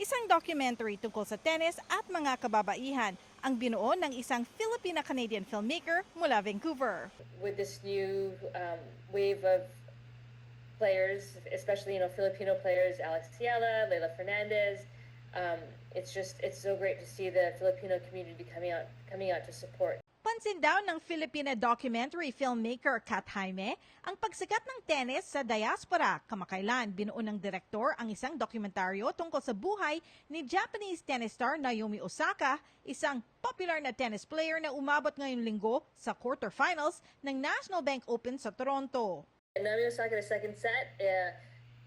Isang documentary tungkol sa tennis at mga kababaihan ang binuo ng isang Filipina-Canadian filmmaker mula Vancouver. With this new wave of players, especially Filipino players, Alex Ciala, Leila Fernandez, it's so great to see the Filipino community coming out to support. Pansin daw ng Filipina documentary filmmaker Kat Jaime ang pagsikat ng tennis sa diaspora. Kamakailan, binuo ng direktor ang isang dokumentaryo tungkol sa buhay ni Japanese tennis star Naomi Osaka, isang popular na tennis player na umabot ngayong linggo sa quarterfinals ng National Bank Open sa Toronto. Naomi Osaka, the second set,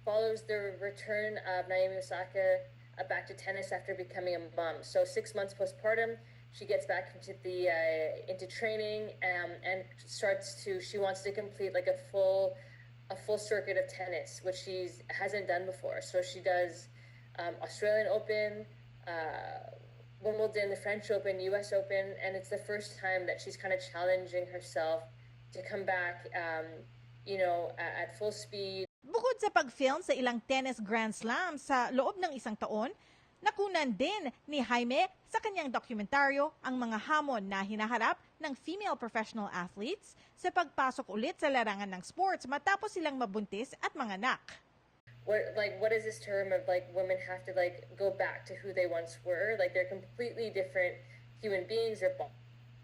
follows the return of Naomi Osaka back to tennis after becoming a mom. So 6 months postpartum, she gets back into training and she wants to complete like a full circuit of tennis, which she hasn't done before. So she does Australian Open, Wimbledon, the French Open, US Open, and it's the first time that she's kind of challenging herself to come back at full speed. Bukod sa pag-film sa ilang tennis Grand Slam sa loob ng isang taon, nakunan din ni Jaime sa kanyang dokumentaryo ang mga hamon na hinaharap ng female professional athletes sa pagpasok ulit sa larangan ng sports matapos silang mabuntis at manganak. What is this term of women have to go back to who they once were? They're completely different human beings. Their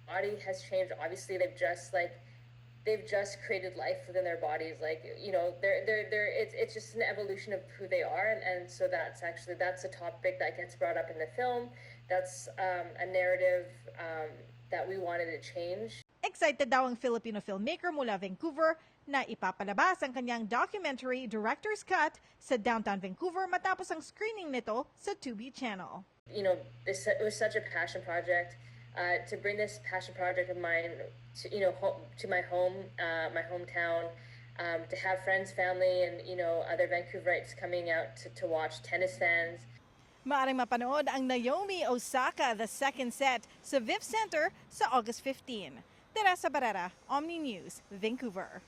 body has changed. Obviously, they've just created life within their bodies. It's just an evolution of who they are, and so that's a topic that gets brought up in the film. That's a narrative that we wanted to change. Excited daw ang Filipino filmmaker mula Vancouver na ipapalabas ang kanyang documentary Director's Cut sa downtown Vancouver matapos ang screening nito sa Tubi Channel. It was such a passion project. To bring this passion project of mine to my hometown, to have friends, family, and other Vancouverites coming out to watch, tennis fans. Maaring mapanood ang Naomi Osaka the second set sa VIF Center sa August 15. Teresa Barrera, Omni News, Vancouver.